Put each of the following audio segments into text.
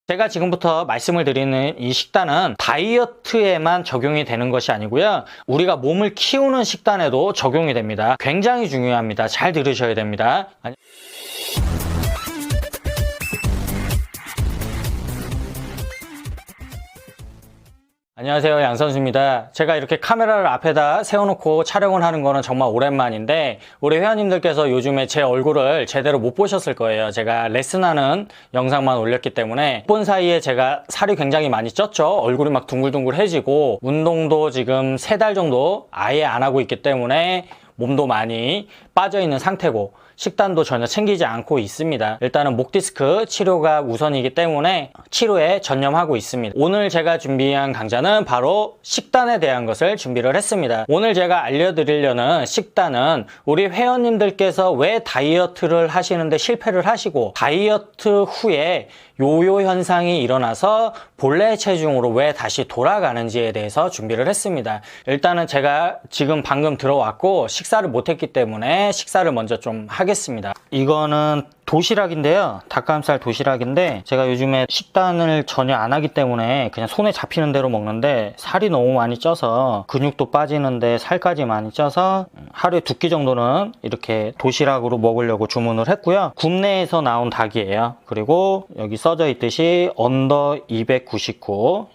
제가 지금부터 말씀을 드리는 이 식단은 다이어트에만 적용이 되는 것이 아니고요. 우리가 몸을 키우는 식단에도 적용이 됩니다. 굉장히 중요합니다. 잘 들으셔야 됩니다. 안녕하세요, 양선수입니다. 제가 이렇게 카메라를 앞에다 세워놓고 촬영을 하는 거는 정말 오랜만인데 우리 회원님들께서 요즘에 제 얼굴을 제대로 못 보셨을 거예요. 제가 레슨하는 영상만 올렸기 때문에 못 본 사이에 제가 살이 굉장히 많이 쪘죠. 얼굴이 막 둥글둥글해지고 운동도 지금 3달 정도 아예 안 하고 있기 때문에 몸도 많이 빠져있는 상태고 식단도 전혀 챙기지 않고 있습니다. 일단은 목 디스크 치료가 우선이기 때문에 치료에 전념하고 있습니다. 오늘 제가 준비한 강좌는 바로 식단에 대한 것을 준비를 했습니다. 오늘 제가 알려드리려는 식단은 우리 회원님들께서 왜 다이어트를 하시는데 실패를 하시고 다이어트 후에 요요 현상이 일어나서 본래 체중으로 왜 다시 돌아가는지에 대해서 준비를 했습니다. 일단은 제가 지금 방금 들어왔고 식사를 못했기 때문에 식사를 먼저 좀 하겠습니다. 이거는 도시락인데요. 닭가슴살 도시락인데 제가 요즘에 식단을 전혀 안 하기 때문에 그냥 손에 잡히는 대로 먹는데 살이 너무 많이 쪄서 근육도 빠지는데 살까지 많이 쪄서 하루에 2끼 정도는 이렇게 도시락으로 먹으려고 주문을 했고요. 국내에서 나온 닭이에요. 그리고 여기 써져 있듯이 언더 299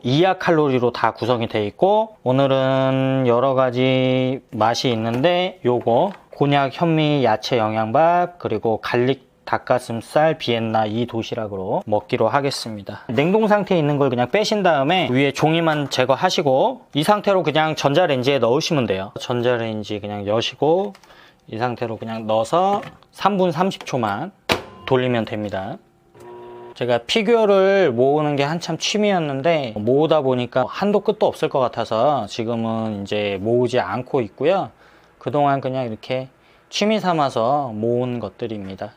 이하 칼로리로 다 구성이 되어 있고 오늘은 여러 가지 맛이 있는데 요거 곤약, 현미, 야채 영양밥, 그리고 갈릭 닭가슴살, 비엔나 이 도시락으로 먹기로 하겠습니다. 냉동 상태에 있는 걸 그냥 빼신 다음에 위에 종이만 제거하시고 이 상태로 그냥 전자레인지에 넣으시면 돼요. 전자레인지 그냥 여시고 이 상태로 그냥 넣어서 3분 30초만 돌리면 됩니다. 제가 피규어를 모으는 게 한참 취미였는데 모으다 보니까 한도 끝도 없을 것 같아서 지금은 이제 모으지 않고 있고요. 그동안 그냥 이렇게 취미 삼아서 모은 것들입니다.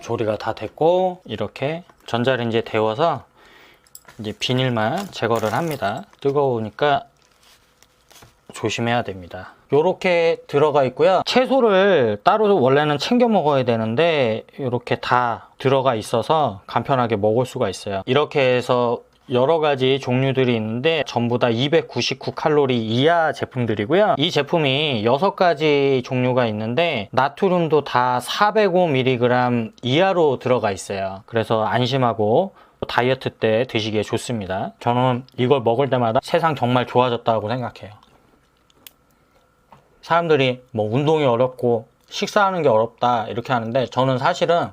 조리가 다 됐고 이렇게 전자레인지에 데워서 이제 비닐만 제거를 합니다. 뜨거우니까 조심해야 됩니다. 이렇게 들어가 있고요. 채소를 따로 원래는 챙겨 먹어야 되는데 이렇게 다 들어가 있어서 간편하게 먹을 수가 있어요. 이렇게 해서 여러 가지 종류들이 있는데 전부 다 299칼로리 이하 제품들이고요. 이 제품이 6가지 종류가 있는데 나트륨도 다 405mg 이하로 들어가 있어요. 그래서 안심하고 다이어트 때 드시기에 좋습니다. 저는 이걸 먹을 때마다 세상 정말 좋아졌다고 생각해요. 사람들이 뭐 운동이 어렵고 식사하는 게 어렵다 이렇게 하는데 저는 사실은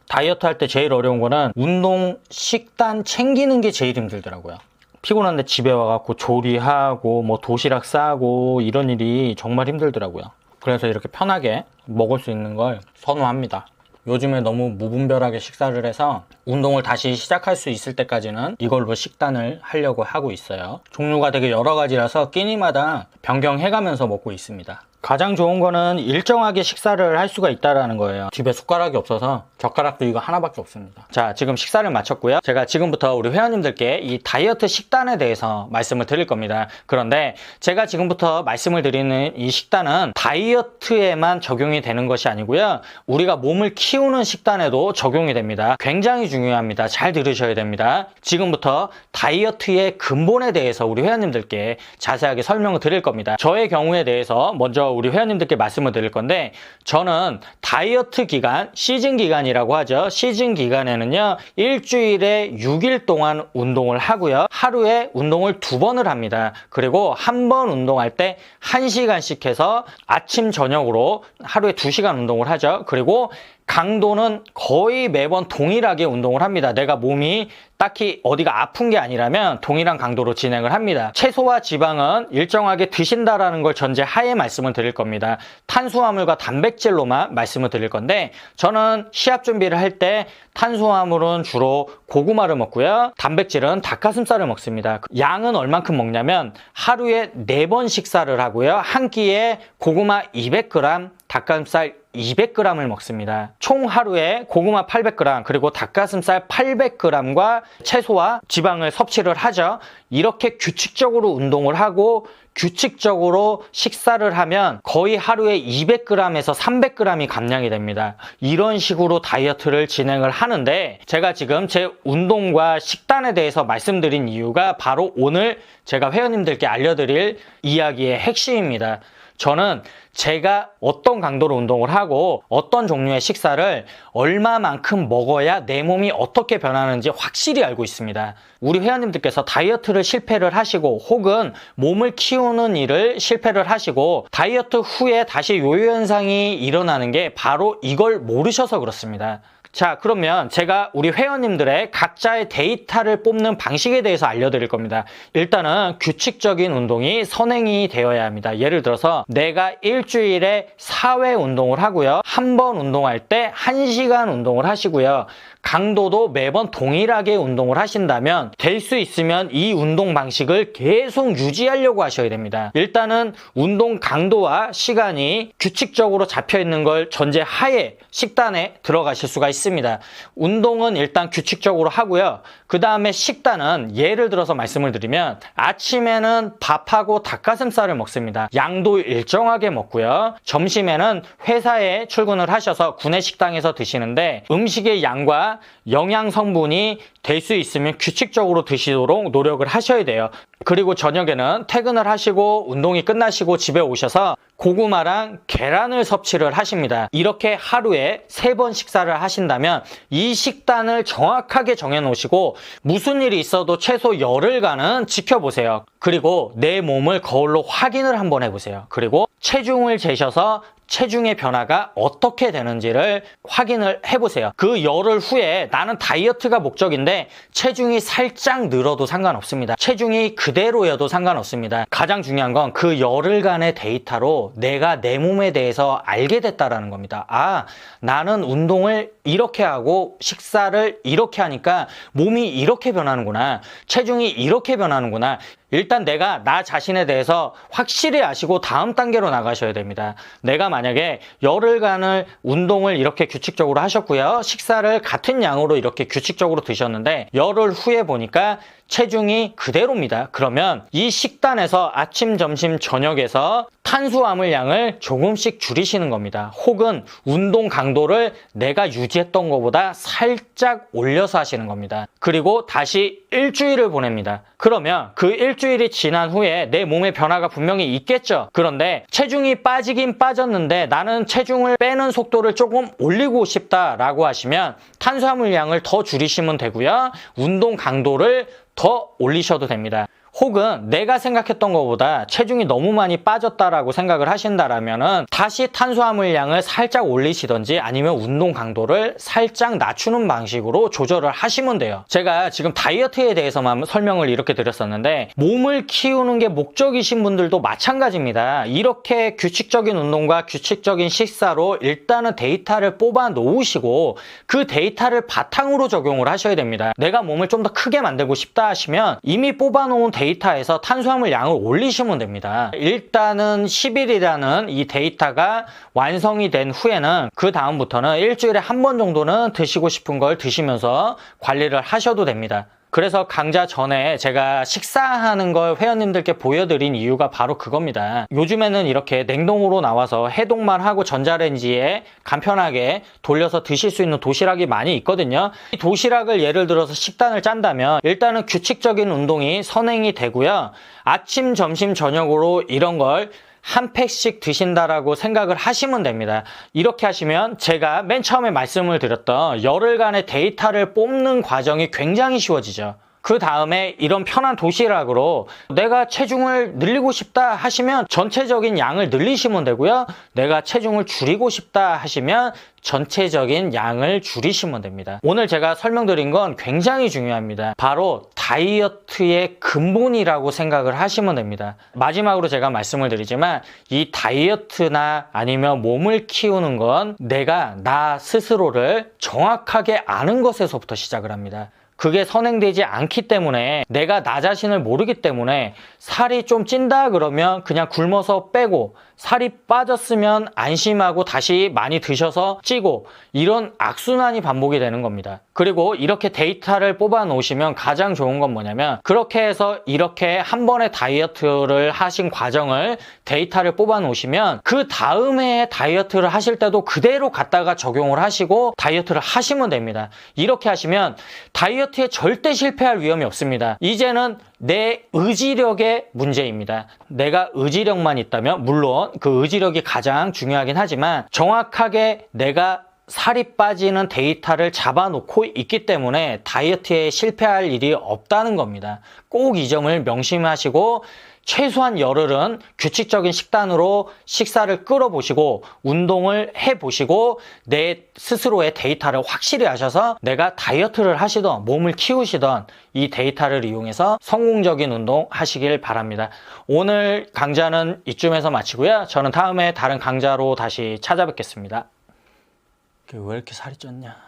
다이어트 할 때 제일 어려운 거는 운동, 식단 챙기는 게 제일 힘들더라고요. 피곤한데 집에 와갖고 조리하고 뭐 도시락 싸고 이런 일이 정말 힘들더라고요. 그래서 이렇게 편하게 먹을 수 있는 걸 선호합니다. 요즘에 너무 무분별하게 식사를 해서 운동을 다시 시작할 수 있을 때까지는 이걸로 식단을 하려고 하고 있어요. 종류가 되게 여러 가지라서 끼니마다 변경해가면서 먹고 있습니다. 가장 좋은 거는 일정하게 식사를 할 수가 있다는 거예요. 집에 숟가락이 없어서 젓가락도 이거 하나밖에 없습니다. 자, 지금 식사를 마쳤고요. 제가 지금부터 우리 회원님들께 이 다이어트 식단에 대해서 말씀을 드릴 겁니다. 그런데 제가 지금부터 말씀을 드리는 이 식단은 다이어트에만 적용이 되는 것이 아니고요. 우리가 몸을 키우는 식단에도 적용이 됩니다. 굉장히 중요합니다. 잘 들으셔야 됩니다. 지금부터 다이어트의 근본에 대해서 우리 회원님들께 자세하게 설명을 드릴 겁니다. 저의 경우에 대해서 먼저 우리 회원님들께 말씀을 드릴 건데 저는 다이어트 기간, 시즌 기간이라고 하죠. 시즌 기간에는요. 일주일에 6일 동안 운동을 하고요. 하루에 운동을 2번을 합니다. 그리고 한 번 운동할 때 1시간씩 해서 아침, 저녁으로 하루에 2시간 운동을 하죠. 그리고 강도는 거의 매번 동일하게 운동을 합니다. 내가 몸이 딱히 어디가 아픈 게 아니라면 동일한 강도로 진행을 합니다. 채소와 지방은 일정하게 드신다라는 걸 전제하에 말씀을 드릴 겁니다. 탄수화물과 단백질로만 말씀을 드릴 건데 저는 시합 준비를 할 때 탄수화물은 주로 고구마를 먹고요. 단백질은 닭가슴살을 먹습니다. 양은 얼만큼 먹냐면 하루에 4번 식사를 하고요. 한 끼에 고구마 200g, 닭가슴살 200g을 먹습니다. 총 하루에 고구마 800g 그리고 닭가슴살 800g과 채소와 지방을 섭취를 하죠. 이렇게 규칙적으로 운동을 하고 규칙적으로 식사를 하면 거의 하루에 200g에서 300g이 감량이 됩니다. 이런 식으로 다이어트를 진행을 하는데 제가 지금 제 운동과 식단에 대해서 말씀드린 이유가 바로 오늘 제가 회원님들께 알려드릴 이야기의 핵심입니다. 저는 제가 어떤 강도로 운동을 하고 어떤 종류의 식사를 얼마만큼 먹어야 내 몸이 어떻게 변하는지 확실히 알고 있습니다. 우리 회원님들께서 다이어트를 실패를 하시고 혹은 몸을 키우는 일을 실패를 하시고 다이어트 후에 다시 요요 현상이 일어나는 게 바로 이걸 모르셔서 그렇습니다. 자, 그러면 제가 우리 회원님들의 각자의 데이터를 뽑는 방식에 대해서 알려드릴 겁니다. 일단은 규칙적인 운동이 선행이 되어야 합니다. 예를 들어서 내가 일주일에 4회 운동을 하고요. 한 번 운동할 때 1시간 운동을 하시고요. 강도도 매번 동일하게 운동을 하신다면 될 수 있으면 이 운동 방식을 계속 유지하려고 하셔야 됩니다. 일단은 운동 강도와 시간이 규칙적으로 잡혀 있는 걸 전제하에 식단에 들어가실 수가 있습니다. 운동은 일단 규칙적으로 하고요. 그 다음에 식단은 예를 들어서 말씀을 드리면 아침에는 밥하고 닭가슴살을 먹습니다. 양도 일정하게 먹고요. 점심에는 회사에 출근을 하셔서 구내식당에서 드시는데 음식의 양과 영양 성분이 될 수 있으면 규칙적으로 드시도록 노력을 하셔야 돼요. 그리고 저녁에는 퇴근을 하시고 운동이 끝나시고 집에 오셔서 고구마랑 계란을 섭취를 하십니다. 이렇게 하루에 3번 식사를 하신다면 이 식단을 정확하게 정해 놓으시고 무슨 일이 있어도 최소 열흘간은 지켜보세요. 그리고 내 몸을 거울로 확인을 한번 해보세요. 그리고 체중을 재셔서 체중의 변화가 어떻게 되는지를 확인을 해보세요. 그 열흘 후에 나는 다이어트가 목적인데 체중이 살짝 늘어도 상관없습니다. 체중이 그대로여도 상관없습니다. 가장 중요한 건 그 열흘간의 데이터로 내가 내 몸에 대해서 알게 됐다라는 겁니다. 아, 나는 운동을 이렇게 하고 식사를 이렇게 하니까 몸이 이렇게 변하는구나. 체중이 이렇게 변하는구나. 일단 내가 나 자신에 대해서 확실히 아시고 다음 단계로 나가셔야 됩니다. 내가 만약에 열흘간을 운동을 이렇게 규칙적으로 하셨고요. 식사를 같은 양으로 이렇게 규칙적으로 드셨는데 열흘 후에 보니까 체중이 그대로입니다. 그러면 이 식단에서 아침, 점심, 저녁에서 탄수화물 양을 조금씩 줄이시는 겁니다. 혹은 운동 강도를 내가 유지했던 것보다 살짝 올려서 하시는 겁니다. 그리고 다시 일주일을 보냅니다. 그러면 그 일주일이 지난 후에 내 몸의 변화가 분명히 있겠죠. 그런데 체중이 빠지긴 빠졌는데 나는 체중을 빼는 속도를 조금 올리고 싶다라고 하시면 탄수화물 양을 더 줄이시면 되고요. 운동 강도를 더 올리셔도 됩니다. 혹은 내가 생각했던 것보다 체중이 너무 많이 빠졌다라고 생각을 하신다라면은 다시 탄수화물 양을 살짝 올리시던지 아니면 운동 강도를 살짝 낮추는 방식으로 조절을 하시면 돼요. 제가 지금 다이어트에 대해서만 설명을 이렇게 드렸었는데 몸을 키우는 게 목적이신 분들도 마찬가지입니다. 이렇게 규칙적인 운동과 규칙적인 식사로 일단은 데이터를 뽑아 놓으시고 그 데이터를 바탕으로 적용을 하셔야 됩니다. 내가 몸을 좀 더 크게 만들고 싶다 하시면 이미 뽑아 놓은 데이터에서 탄수화물 양을 올리시면 됩니다. 일단은 10일이라는 이 데이터가 완성이 된 후에는 그 다음부터는 일주일에 한 번 정도는 드시고 싶은 걸 드시면서 관리를 하셔도 됩니다. 그래서 강좌 전에 제가 식사하는 걸 회원님들께 보여드린 이유가 바로 그겁니다. 요즘에는 이렇게 냉동으로 나와서 해동만 하고 전자레인지에 간편하게 돌려서 드실 수 있는 도시락이 많이 있거든요. 이 도시락을 예를 들어서 식단을 짠다면 일단은 규칙적인 운동이 선행이 되고요. 아침, 점심, 저녁으로 이런 걸 한 팩씩 드신다라고 생각을 하시면 됩니다. 이렇게 하시면 제가 맨 처음에 말씀을 드렸던 열흘간의 데이터를 뽑는 과정이 굉장히 쉬워지죠. 그 다음에 이런 편한 도시락으로 내가 체중을 늘리고 싶다 하시면 전체적인 양을 늘리시면 되고요. 내가 체중을 줄이고 싶다 하시면 전체적인 양을 줄이시면 됩니다. 오늘 제가 설명드린 건 굉장히 중요합니다. 바로 다이어트의 근본이라고 생각을 하시면 됩니다. 마지막으로 제가 말씀을 드리지만 이 다이어트나 아니면 몸을 키우는 건 내가 나 스스로를 정확하게 아는 것에서부터 시작을 합니다. 그게 선행되지 않기 때문에 내가 나 자신을 모르기 때문에 살이 좀 찐다 그러면 그냥 굶어서 빼고 살이 빠졌으면 안심하고 다시 많이 드셔서 찌고 이런 악순환이 반복이 되는 겁니다. 그리고 이렇게 데이터를 뽑아 놓으시면 가장 좋은 건 뭐냐면 그렇게 해서 이렇게 한 번에 다이어트를 하신 과정을 데이터를 뽑아 놓으시면 그 다음에 다이어트를 하실 때도 그대로 갖다가 적용을 하시고 다이어트를 하시면 됩니다. 이렇게 하시면 다이어트에 절대 실패할 위험이 없습니다. 이제는 내 의지력의 문제입니다. 내가 의지력만 있다면 물론 그 의지력이 가장 중요하긴 하지만 정확하게 내가 살이 빠지는 데이터를 잡아놓고 있기 때문에 다이어트에 실패할 일이 없다는 겁니다. 꼭 이 점을 명심하시고 최소한 열흘은 규칙적인 식단으로 식사를 끌어보시고 운동을 해보시고 내 스스로의 데이터를 확실히 아셔서 내가 다이어트를 하시던 몸을 키우시던 이 데이터를 이용해서 성공적인 운동 하시길 바랍니다. 오늘 강좌는 이쯤에서 마치고요. 저는 다음에 다른 강좌로 다시 찾아뵙겠습니다. 왜 이렇게 살이 쪘냐?